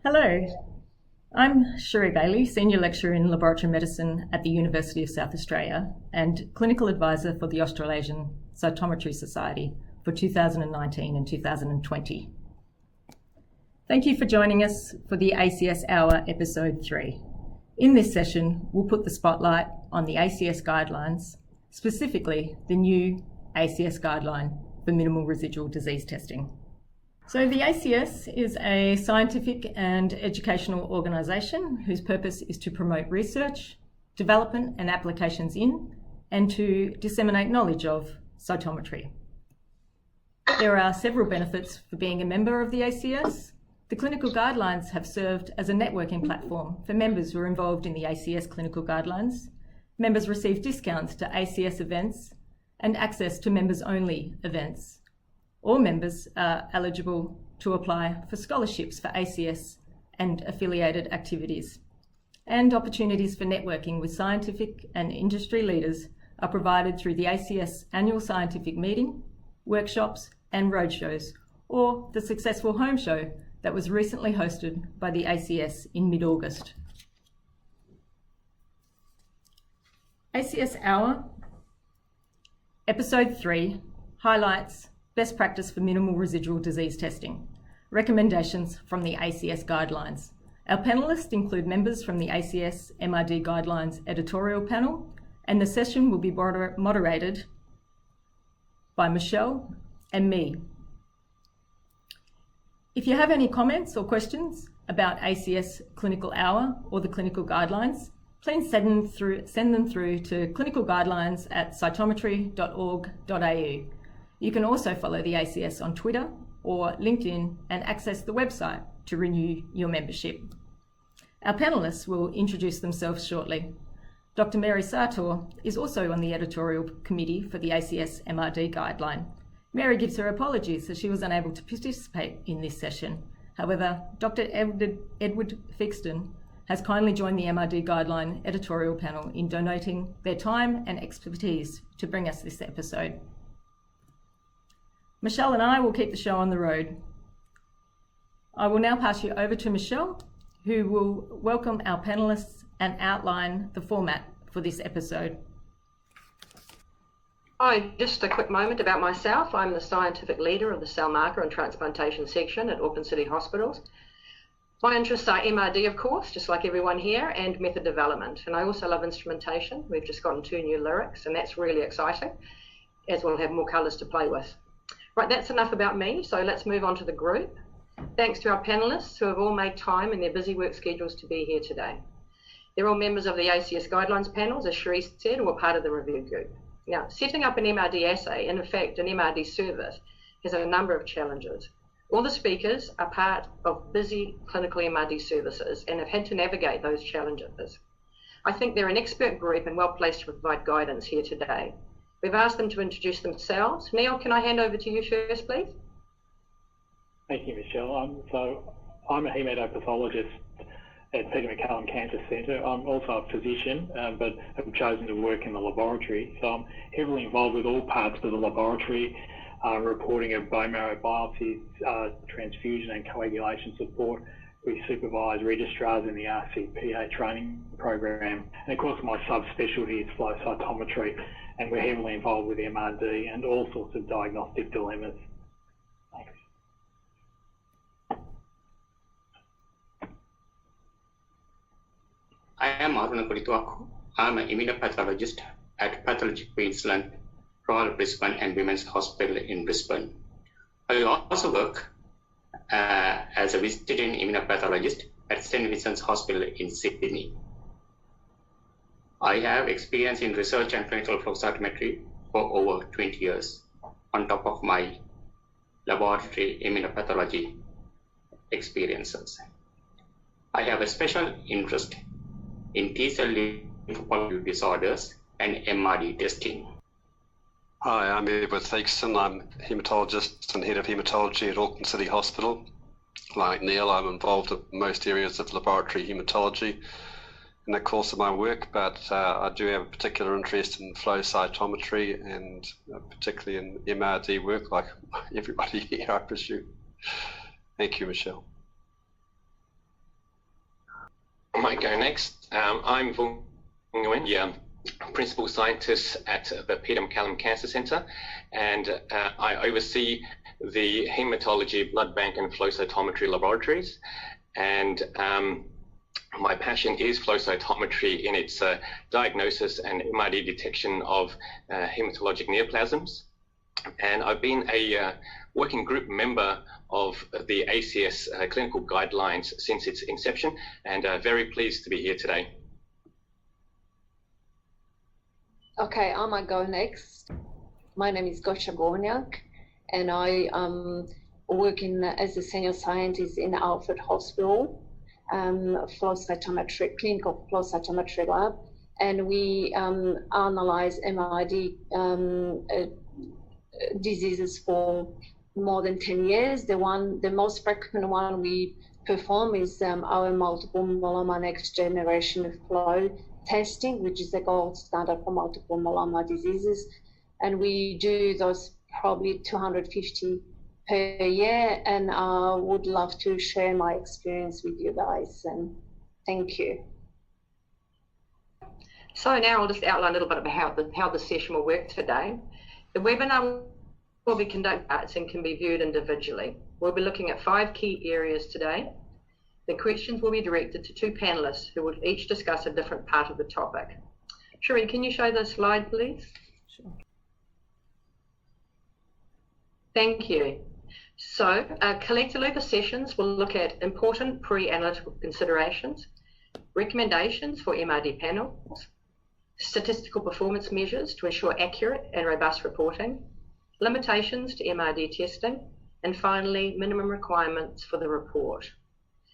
Hello, I'm Sheree Bailey, Senior Lecturer in Laboratory Medicine at the University of South Australia and Clinical Advisor for the Australasian Cytometry Society for 2019 and 2020. Thank you for joining us for the ACS Hour Episode 3. In this session, we'll put the spotlight on the ACS guidelines, specifically the new ACS guideline for minimal residual disease testing. So the ACS is a scientific and educational organisation whose purpose is to promote research, development and applications in, and to disseminate knowledge of cytometry. There are several benefits for being a member of the ACS. The clinical guidelines have served as a networking platform for members who are involved in the ACS clinical guidelines. Members receive discounts to ACS events and access to members-only events. All members are eligible to apply for scholarships for ACS and affiliated activities. And opportunities for networking with scientific and industry leaders are provided through the ACS annual scientific meeting, workshops and roadshows, or the successful home show that was recently hosted by the ACS in mid-August. ACS Hour, Episode 3, highlights best practice for minimal residual disease testing, recommendations from the ACS guidelines. Our panellists include members from the ACS MRD Guidelines editorial panel, and the session will be moderated by Michelle and me. If you have any comments or questions about ACS Clinical Hour or the clinical guidelines, please send them through to clinicalguidelines@cytometry.org.au. You can also follow the ACS on Twitter or LinkedIn and access the website to renew your membership. Our panellists will introduce themselves shortly. Dr. Mary Sartor is also on the editorial committee for the ACS MRD guideline. Mary gives her apologies as she was unable to participate in this session. However, Dr. Edward Theakston has kindly joined the MRD guideline editorial panel in donating their time and expertise to bring us this episode. Michelle and I will keep the show on the road. I will now pass you over to Michelle, who will welcome our panellists and outline the format for this episode. Hi, just a quick moment about myself. I'm the scientific leader of the cell marker and transplantation section at Auckland City Hospitals. My interests are MRD, of course, just like everyone here, and method development. And I also love instrumentation. We've just gotten 2 new lyrics, and that's really exciting, as we'll have more colours to play with. Right, that's enough about me, so let's move on to the group. Thanks to our panellists who have all made time in their busy work schedules to be here today. They're all members of the ACS guidelines panels, as Sheree said, or part of the review group. Now, setting up an MRD assay, and in fact an MRD service, has a number of challenges. All the speakers are part of busy clinical MRD services and have had to navigate those challenges. I think they're an expert group and well placed to provide guidance here today. We've asked them to introduce themselves. Neil, can I hand over to you first, please? Thank you, Michelle. I'm a hematopathologist at Peter MacCallum Cancer Centre. I'm also a physician, but have chosen to work in the laboratory. So I'm heavily involved with all parts of the laboratory, reporting of bone marrow biopsies, transfusion and coagulation support. We supervise registrars in the RCPA training program. And of course, my subspecialty is flow cytometry, and we're heavily involved with MRD and all sorts of diagnostic dilemmas. Thanks. I am Aruna Kodituwakku. I'm an immunopathologist at Petrasich, Queensland, Royal Brisbane and Women's Hospital in Brisbane. I also work as a visiting immunopathologist at St. Vincent's Hospital in Sydney. I have experience in research and clinical flow cytometry for over 20 years, on top of my laboratory immunopathology experiences. I have a special interest in T-cell lymphopoietic disorders and MRD testing. Hi, I'm Edward Theakston. I'm a haematologist and head of haematology at Auckland City Hospital. Like Neil, I'm involved in most areas of laboratory haematology in the course of my work, but I do have a particular interest in flow cytometry and particularly in MRD work, like everybody here, I presume. Thank you, Michelle. I might go next. I'm Vuong, Nguyen, Principal Scientist at the Peter MacCallum Cancer Centre, and I oversee the Haematology, Blood Bank and Flow Cytometry laboratories. And my passion is flow cytometry in its diagnosis and MRD detection of hematologic neoplasms. And I've been a working group member of the ACS clinical guidelines since its inception, and very pleased to be here today. Okay, I might go next. My name is Gosia Gorniak, and I work as a senior scientist in Alfred Hospital, flow cytometry, clinical flow cytometry lab, and we analyze MRD diseases for more than 10 years. The most frequent one we perform is our multiple myeloma next generation flow testing, which is the gold standard for multiple myeloma diseases. And we do those probably 250 per year, and I would love to share my experience with you guys, and thank you. So now I'll just outline a little bit about how the session will work today. The webinar will be conducted and can be viewed individually. We'll be looking at 5 key areas today. The questions will be directed to 2 panelists who will each discuss a different part of the topic. Sheree, can you show the slide, please? Sure. Thank you. So collectively, the sessions will look at important pre-analytical considerations, recommendations for MRD panels, statistical performance measures to ensure accurate and robust reporting, limitations to MRD testing, and finally, minimum requirements for the report.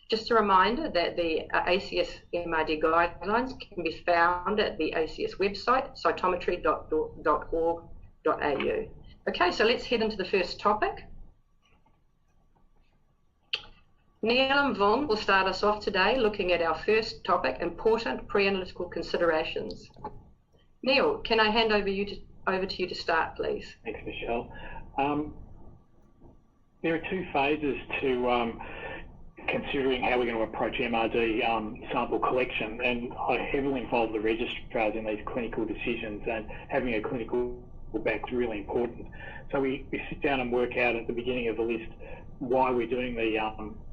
Just a reminder that the ACS MRD guidelines can be found at the ACS website, cytometry.org.au. Okay, so let's head into the first topic. Neil and Vuong will start us off today looking at our first topic, important pre-analytical considerations. Neil, can I hand over to you to start, please? Thanks, Michelle. There are 2 phases to considering how we're going to approach MRD sample collection, and I heavily involve the registrars in these clinical decisions, and having a clinical back is really important. So we sit down and work out at the beginning of the list why we're doing the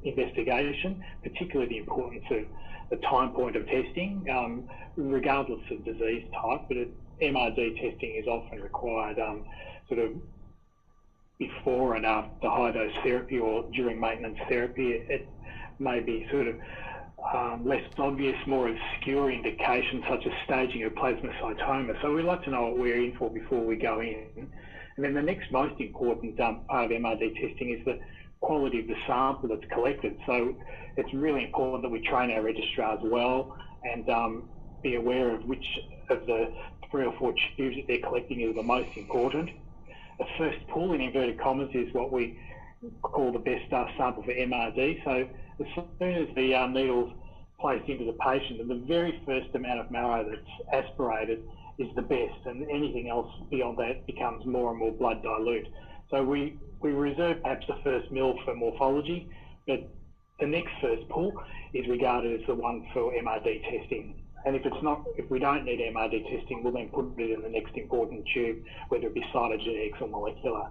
investigation, particularly the importance of the time point of testing, regardless of disease type, but MRD testing is often required sort of before and after high-dose therapy or during maintenance therapy. It may be sort of less obvious, more obscure indications such as staging of plasmacytoma. So we like to know what we're in for before we go in. And then the next most important part of MRD testing is the quality of the sample that's collected. So it's really important that we train our registrars well and be aware of which of the 3 or 4 tubes that they're collecting is the most important. The first pull, in inverted commas, is what we call the best sample for MRD. So as soon as the needle's placed into the patient, and the very first amount of marrow that's aspirated is the best, and anything else beyond that becomes more and more blood dilute. So we reserve perhaps the first mill for morphology, but the next first pull is regarded as the one for MRD testing. And if we don't need MRD testing, we'll then put it in the next important tube, whether it be cytogenetics or molecular.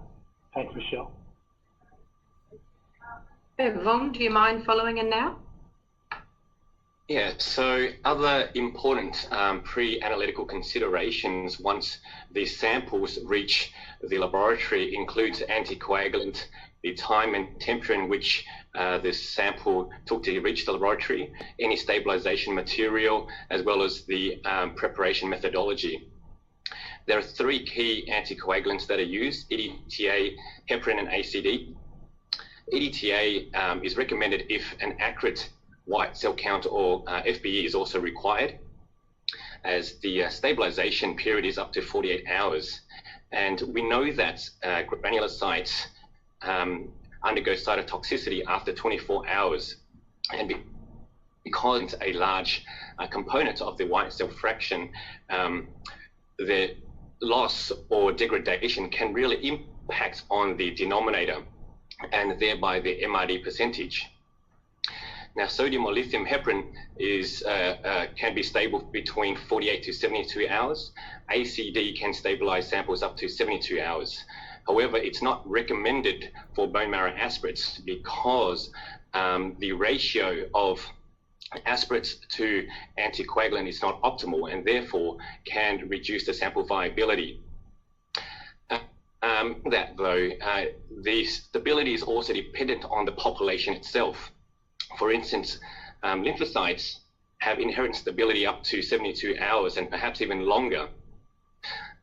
Thanks, Michelle. Vuong, do you mind following in now? Yeah, so other important pre-analytical considerations once the samples reach the laboratory includes anticoagulant, the time and temperature in which the sample took to reach the laboratory, any stabilization material, as well as the preparation methodology. There are 3 key anticoagulants that are used: EDTA, heparin, and ACD. EDTA is recommended if an accurate white cell count or FBE is also required, as the stabilization period is up to 48 hours. And we know that granulocytes undergo cytotoxicity after 24 hours. And because a large component of the white cell fraction, the loss or degradation can really impact on the denominator and thereby the MRD percentage. Now, sodium or lithium heparin can be stable between 48 to 72 hours. ACD can stabilize samples up to 72 hours. However, it's not recommended for bone marrow aspirates because the ratio of aspirates to anticoagulant is not optimal and therefore can reduce the sample viability. The stability is also dependent on the population itself. For instance, lymphocytes have inherent stability up to 72 hours and perhaps even longer.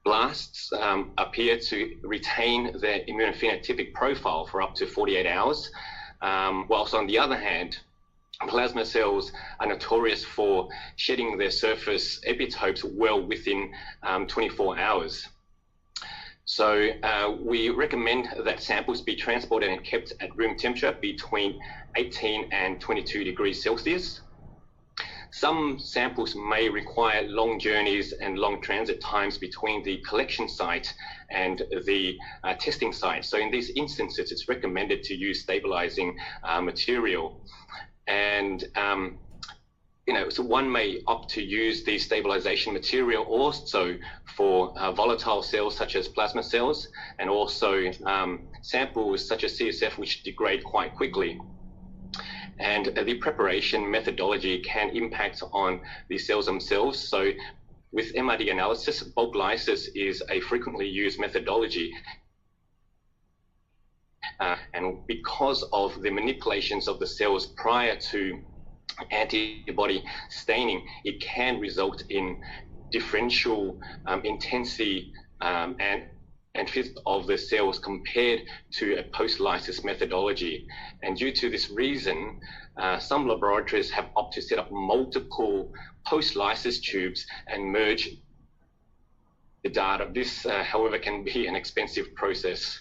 Blasts appear to retain their immunophenotypic profile for up to 48 hours, whilst on the other hand, plasma cells are notorious for shedding their surface epitopes well within 24 hours. So we recommend that samples be transported and kept at room temperature between 18 and 22 degrees Celsius. Some samples may require long journeys and long transit times between the collection site and the testing site. So in these instances, it's recommended to use stabilizing material. And so one may opt to use the stabilization material also for volatile cells such as plasma cells, and also samples such as CSF which degrade quite quickly. And the preparation methodology can impact on the cells themselves. So with MRD analysis, bulk lysis is a frequently used methodology. And because of the manipulations of the cells prior to antibody staining, it can result in differential intensity and fifth of the cells compared to a post-lysis methodology. And due to this reason, some laboratories have opted to set up multiple post-lysis tubes and merge the data. This, however, can be an expensive process.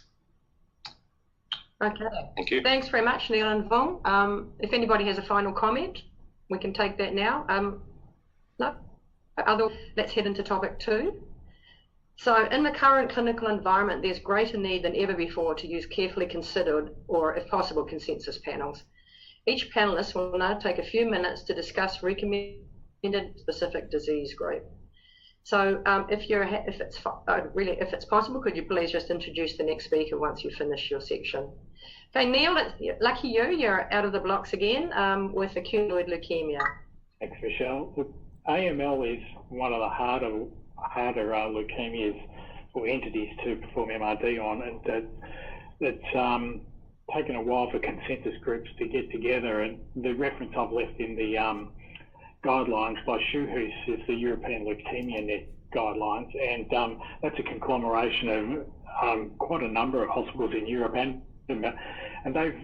Okay. Thank you. Thanks very much, Neil and Vuong. If anybody has a final comment, we can take that now. No? Let's head into topic 2. So in the current clinical environment, there's greater need than ever before to use carefully considered, or if possible, consensus panels. Each panelist will now take a few minutes to discuss recommended specific disease group. So if it's possible, could you please just introduce the next speaker once you finish your section? Okay, Neil, lucky you're out of the blocks again with acute myeloid leukemia. Thanks, Michelle. Look, AML is one of the harder leukemias or entities to perform MRD on, and it's taken a while for consensus groups to get together. And the reference I've left in the guidelines by Sheree is the European Leukemia Net guidelines, and that's a conglomeration of quite a number of hospitals in Europe, and they've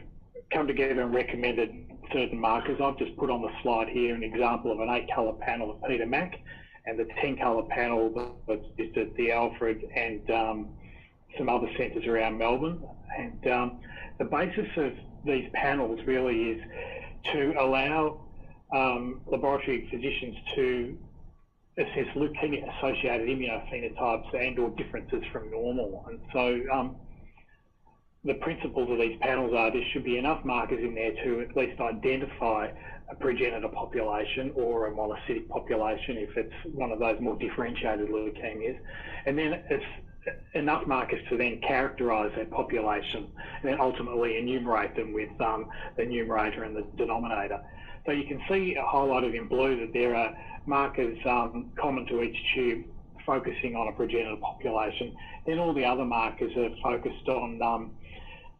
come together and recommended certain markers. I've just put on the slide here an example of an 8-colour panel of Peter Mac, and the 10-colour panel that's just at the Alfred and some other centres around Melbourne. And the basis of these panels really is to allow laboratory physicians to assess leukemia-associated immunophenotypes and or differences from normal. And so the principles of these panels are there should be enough markers in there to at least identify a progenitor population or a monocytic population if it's one of those more differentiated leukemias. And then it's enough markers to then characterise that population and then ultimately enumerate them with the numerator and the denominator. So you can see highlighted in blue that there are markers common to each tube focusing on a progenitor population. Then all the other markers are focused on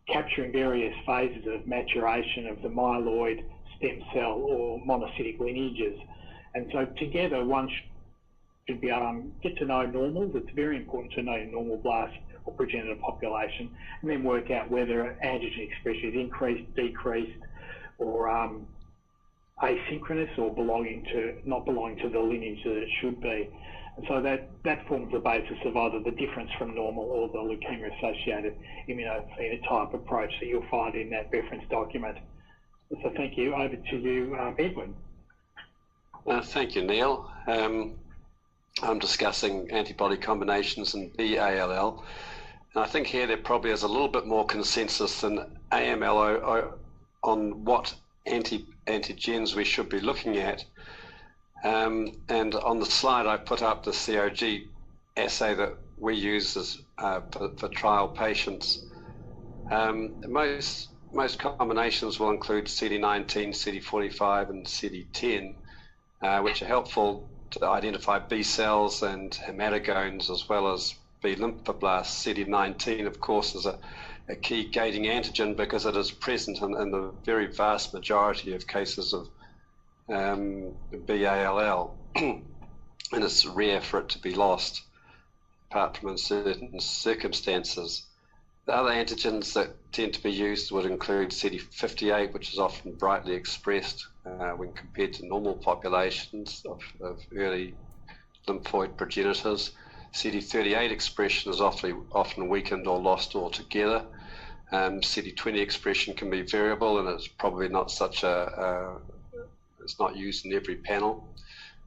capturing various phases of maturation of the myeloid, stem cell or monocytic lineages. And so together one should be get to know normals. It's very important to know normal blast or progenitor population, and then work out whether antigen expression is increased, decreased, or asynchronous, or not belonging to the lineage that it should be. And so that forms the basis of either the difference from normal or the leukemia-associated immunophenotype approach that you'll find in that reference document. So thank you. Over to you, Edwin. Thank you, Neil. I'm discussing antibody combinations and B-ALL. And I think here there probably is a little bit more consensus than AML on what antigens we should be looking at. And on the slide, I put up the COG assay that we use as, for trial patients. Most combinations will include CD19, CD45, and CD10, which are helpful to identify B cells and hematogones as well as B lymphoblasts. CD19, of course, is a key gating antigen because it is present in the very vast majority of cases of BALL, and it's rare for it to be lost, apart from in certain circumstances. The other antigens that tend to be used would include CD58, which is often brightly expressed when compared to normal populations of early lymphoid progenitors. CD38 expression is often weakened or lost altogether. CD20 expression can be variable, and it's probably not it's not used in every panel.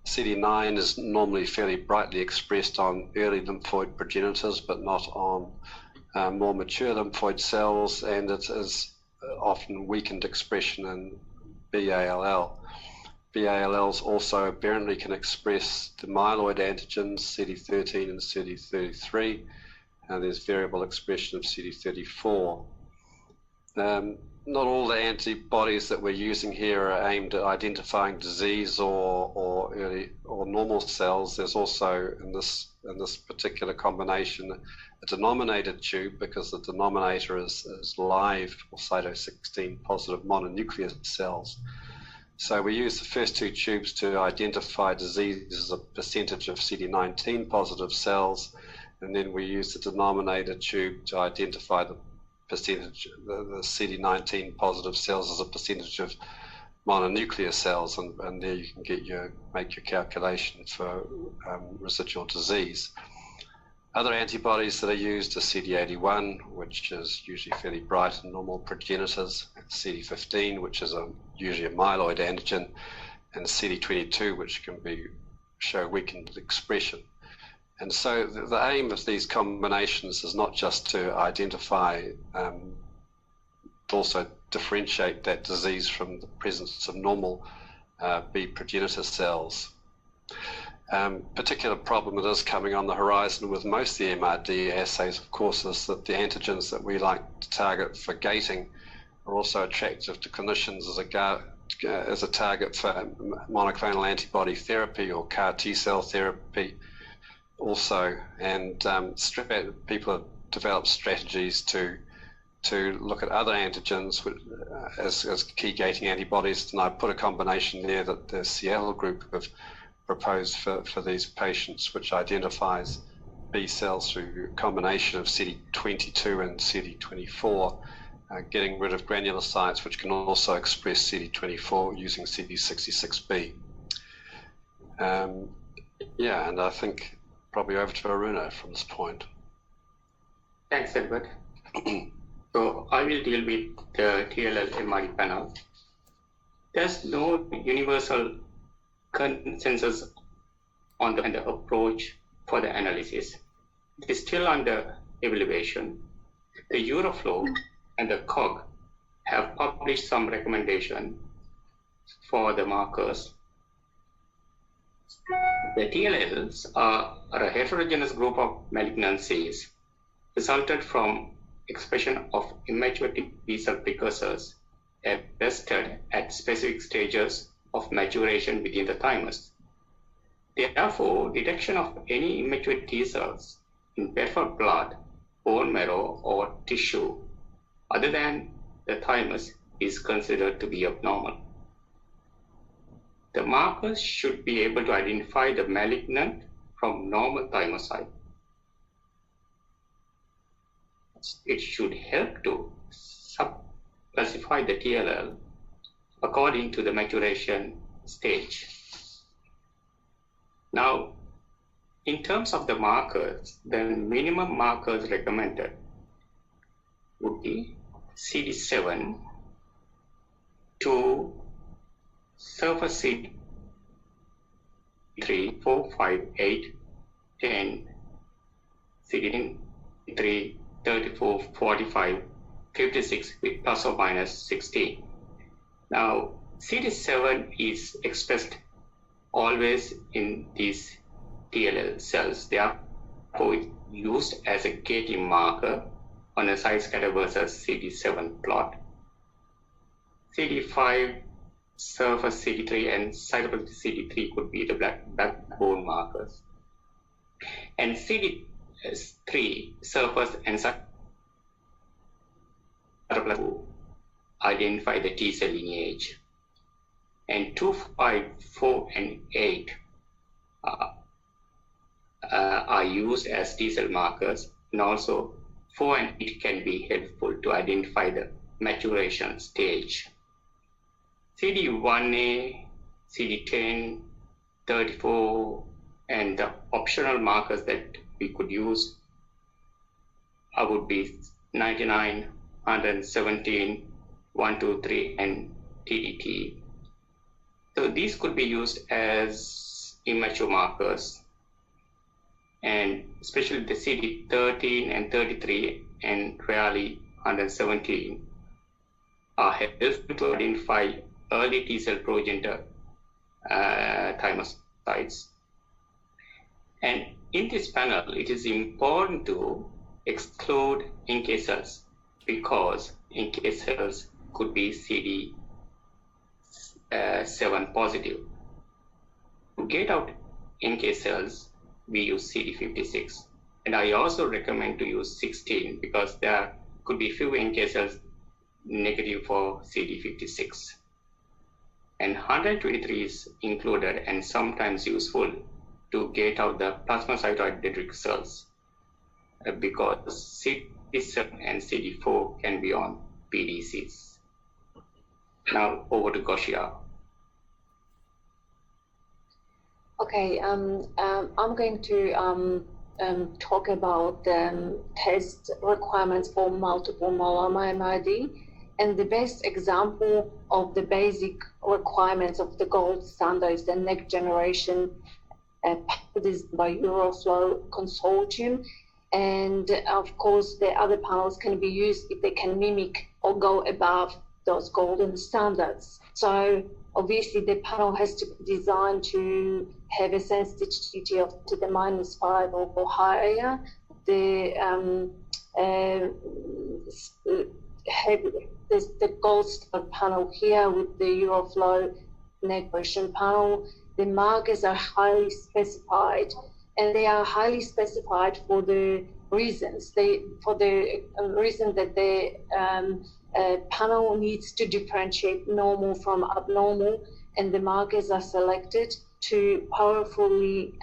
CD9 is normally fairly brightly expressed on early lymphoid progenitors, but not on more mature lymphoid cells, and it is often weakened expression in BALL. BALLs also aberrantly can express the myeloid antigens CD13 and CD33, and there's variable expression of CD34. Not all the antibodies that we're using here are aimed at identifying disease or early or normal cells. There's also in this particular combination a denominator tube, because the denominator is live or cyto16 positive mononuclear cells. So we use the first two tubes to identify disease as a percentage of CD19 positive cells, and then we use the denominator tube to identify the percentage, the CD19 positive cells as a percentage of mononuclear cells, and there you can make your calculation for residual disease. Other antibodies that are used are CD81, which is usually fairly bright in normal progenitors, CD15, which is usually a myeloid antigen, and CD22, which can show weakened expression. And so the aim of these combinations is not just to identify, but also differentiate that disease from the presence of normal B progenitor cells. Particular problem that is coming on the horizon with most of the MRD assays, of course, is that the antigens that we like to target for gating are also attractive to clinicians as a target for monoclonal antibody therapy or CAR T-cell therapy also. And people have developed strategies to look at other antigens as key gating antibodies, and I put a combination there that the Seattle group have proposed for these patients, which identifies B cells through a combination of CD22 and CD24, getting rid of granulocytes, which can also express CD24 using CD66B. Yeah, and I think probably over to Aruna from this point. Thanks, Edward. So I will deal with the TLL MRD panel. There's no universal consensus on the approach for the analysis. It is still under evaluation. The Euroflow and the COG have published some recommendation for the markers. The TLLs are a heterogeneous group of malignancies resulted from expression of immature B cell precursors arrested at specific stages of maturation within the thymus. Therefore, detection of any immature T cells in peripheral blood, bone marrow, or tissue other than the thymus is considered to be abnormal. The markers should be able to identify the malignant from normal thymocyte. It should help to classify the TLL according to the maturation stage. Now, in terms of the markers, the minimum markers recommended would be CD7 to surface CD3, 4, 5, 8, 10, CD3, 34, 45, 56 with plus or minus 16. Now, CD7 is expressed always in these TLL cells. Therefore, it's used as a gating marker on a side scatter versus CD7 plot. CD5, surface CD3, and cytoplasmic CD3 could be the backbone markers. And CD3, surface and cytoplasm identify the T cell lineage. And 2, 5, 4, and 8 are used as T cell markers, and also 4 and 8 can be helpful to identify the maturation stage. CD1A, CD10, 34, and the optional markers that we could use would be 99, 117, 123, and TDT. So these could be used as immature markers, and especially the CD13 and 33 and rarely 117 are helpful to identify early T cell progenitor thymocytes. And in this panel, it is important to exclude NK cells because NK cells could be CD7 positive. To get out NK cells, we use CD56. And I also recommend to use 16 because there could be few NK cells negative for CD56. And 123 is included and sometimes useful to get out the plasmacytoid dendritic cells because CD7 and CD4 can be on PDCs. Now over to Gosia. Okay, I'm going to talk about the test requirements for multiple myeloma MRD. And the best example of the basic requirements of the gold standard is the next generation this by Euroflow consortium. And of course, the other panels can be used if they can mimic or go above those golden standards. So obviously, the panel has to be designed to have a sensitivity of to the -5 or higher. The gold standard panel here with the Euroflow next version panel, the markers are highly specified, and they are highly specified for the reasons. Reason that the panel needs to differentiate normal from abnormal, and the markers are selected to powerfully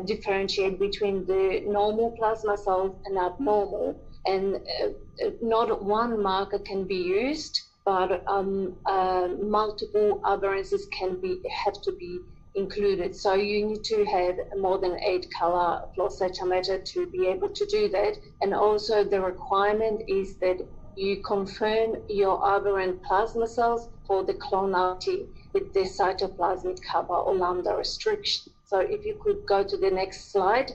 differentiate between the normal plasma cells and abnormal. And not one marker can be used, but multiple aberrances have to be included. So you need to have more than 8 color flow cytometer to be able to do that. And also the requirement is that you confirm your aberrant plasma cells for the clonality with the cytoplasmic kappa or lambda restriction. So if you could go to the next slide,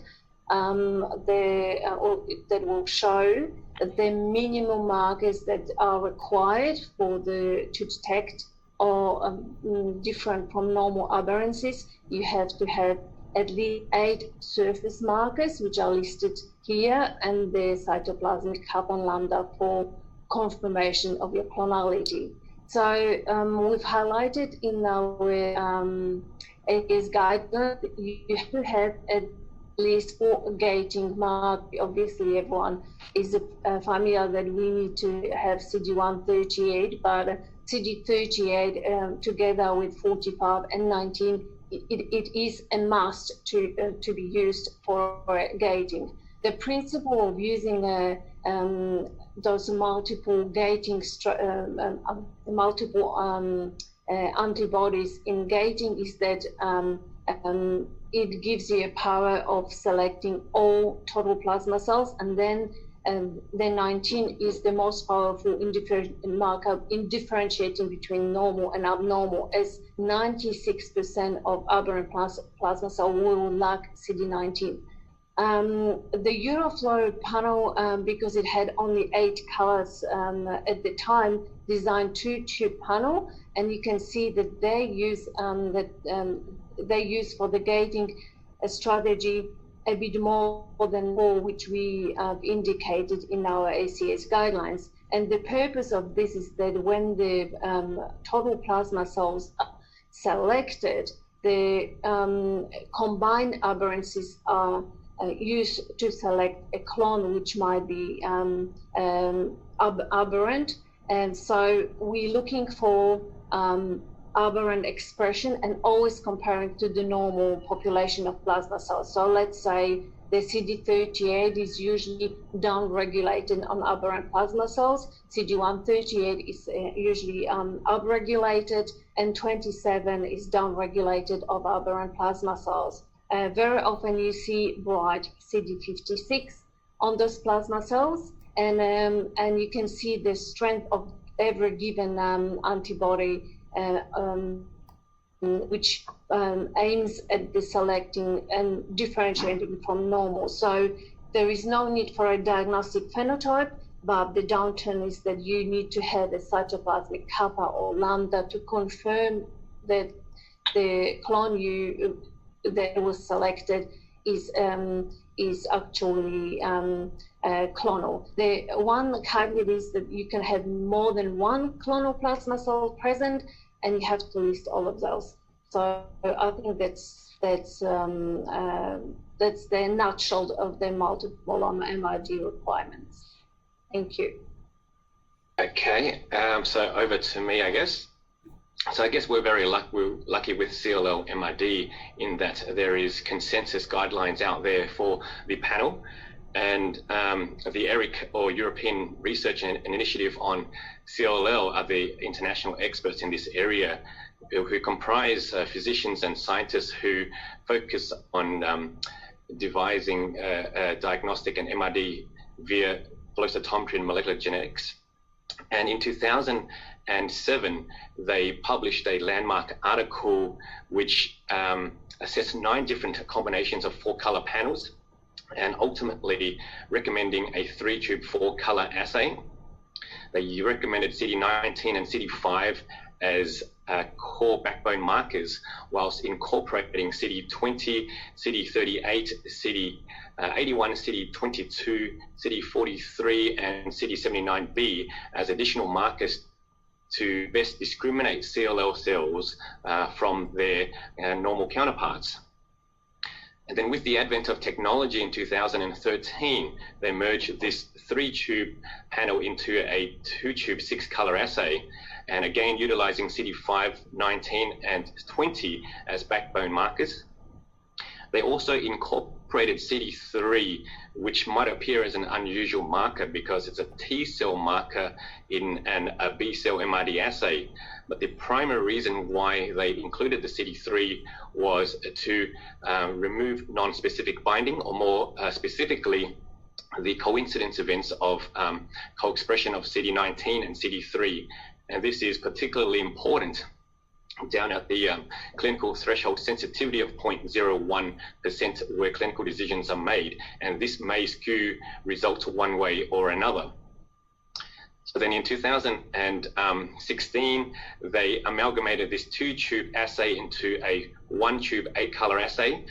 that will show the minimum markers that are required to detect or different from normal aberrances. You have to have at least 8 surface markers, which are listed here, and the cytoplasmic kappa and lambda for confirmation of your clonality. So we've highlighted in our ACS guideline, you have to have at least 4 gating mark. Obviously, everyone is familiar that we need to have CD138, but CD38 together with 45 and 19, it is a must to be used for gating. The principle of using those multiple gating antibodies in gating is that it gives you a power of selecting all total plasma cells, and then the 19 is the most powerful marker in differentiating between normal and abnormal, as 96% of aberrant plasma cells will lack CD19. The Euroflow panel, because it had only 8 colors at the time, designed 2-tube panel, and you can see that they use they use for the gating strategy a bit more than 4, which we have indicated in our ACS guidelines. And the purpose of this is that when the total plasma cells are selected, the combined aberrancies are used to select a clone which might be aberrant. And so we're looking for aberrant expression and always comparing to the normal population of plasma cells. So let's say the CD38 is usually downregulated on aberrant plasma cells. CD138 is usually upregulated, and 27 is downregulated of aberrant plasma cells. Very often you see bright CD56 on those plasma cells, and you can see the strength of every given antibody which aims at the selecting and differentiating from normal. So there is no need for a diagnostic phenotype, but the downturn is that you need to have a cytoplasmic kappa or lambda to confirm that the clone that was selected is actually clonal. The one caveat is that you can have more than one clonal plasma cell present, and you have to list all of those. So I think that's the nutshell of the multiple MRD requirements. Thank you. Okay, so over to me, I guess. So I guess we're very lucky with CLL MRD in that there is consensus guidelines out there for the panel, and the ERIC, or European Research and Initiative on CLL, are the international experts in this area, who comprise physicians and scientists who focus on devising diagnostic and MRD via flow cytometry and molecular genetics. And in 2007, they published a landmark article which assessed 9 different combinations of 4-color panels, and ultimately recommending a 3-tube 4-color assay. They recommended CD19 and CD5 as core backbone markers, whilst incorporating CD20, CD38, CD81, CD22, CD43, and CD79B as additional markers to best discriminate CLL cells from their normal counterparts. And then with the advent of technology in 2013, they merged this 3-tube panel into a 2-tube 6-color assay, and again utilizing CD5, 19, and 20 as backbone markers. They also incorporated CD3, which might appear as an unusual marker because it's a T cell marker in a B cell MRD assay. But the primary reason why they included the CD3 was to remove non-specific binding, or more specifically, the coincidence events of co-expression of CD19 and CD3. And this is particularly important down at the clinical threshold sensitivity of 0.01% where clinical decisions are made, and this may skew results one way or another. So then in 2016, they amalgamated this 2-tube assay into a 1-tube 8-color assay,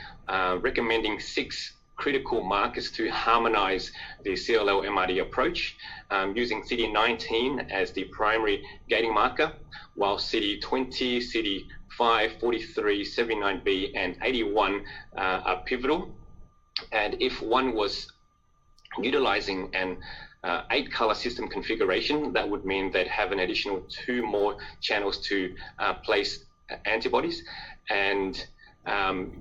recommending 6 critical markers to harmonize the CLL MRD approach, using CD19 as the primary gating marker, while CD20, CD5, 43, 79B, and 81 are pivotal. And if one was utilizing an 8-color system configuration, that would mean they'd have an additional 2 more channels to place antibodies. And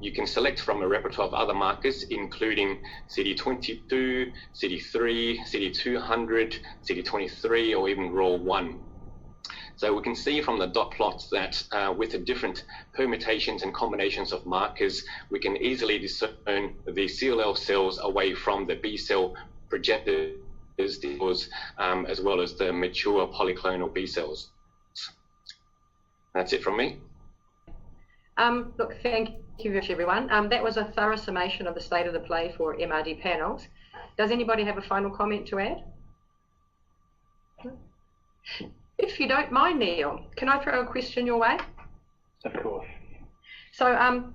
you can select from a repertoire of other markers, including CD22, CD3, CD200, CD23, or even ROR1. So we can see from the dot plots that with the different permutations and combinations of markers, we can easily discern the CLL cells away from the B cell progenitors, as well as the mature polyclonal B cells. That's it from me. Look, thank you very much, everyone. That was a thorough summation of the state of the play for MRD panels. Does anybody have a final comment to add? If you don't mind, Neil, can I throw a question your way? Of course. So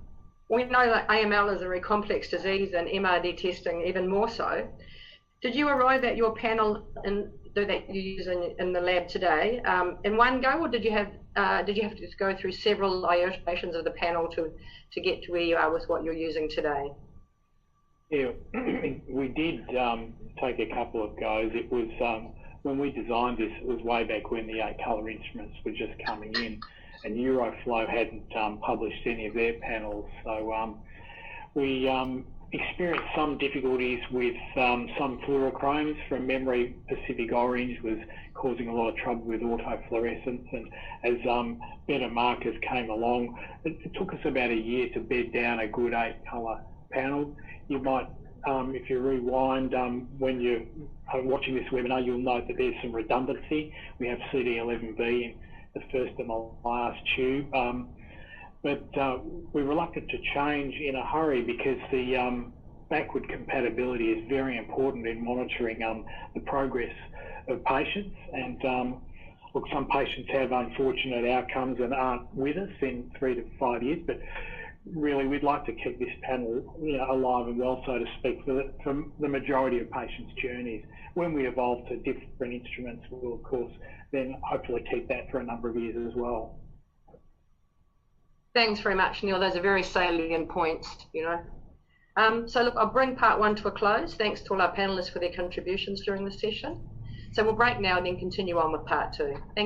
we know that AML is a very complex disease and MRD testing even more so. Did you arrive at your panel that you use in the lab today in one go, or did you have to go through several iterations of the panel to get to where you are with what you're using today? Yeah, we did take a couple of goes. It was when we designed this, it was way back when the 8-colour instruments were just coming in, and Euroflow hadn't published any of their panels. So we experienced some difficulties with some fluorochromes. From memory, Pacific Orange was causing a lot of trouble with autofluorescence, and as better markers came along, it took us about a year to bed down a good 8-colour panel. You might, if you rewind, when you're watching this webinar, you'll note that there's some redundancy. We have CD11B in the first and the last tube. But we're reluctant to change in a hurry because the backward compatibility is very important in monitoring the progress of patients. And look, some patients have unfortunate outcomes and aren't with us in 3 to 5 years, but really we'd like to keep this panel alive and well, so to speak, for the majority of patients' journeys. When we evolve to different instruments, we'll of course then hopefully keep that for a number of years as well. Thanks very much, Neil. Those are very salient points, So look, I'll bring part 1 to a close. Thanks to all our panellists for their contributions during the session. So we'll break now and then continue on with part 2. Thank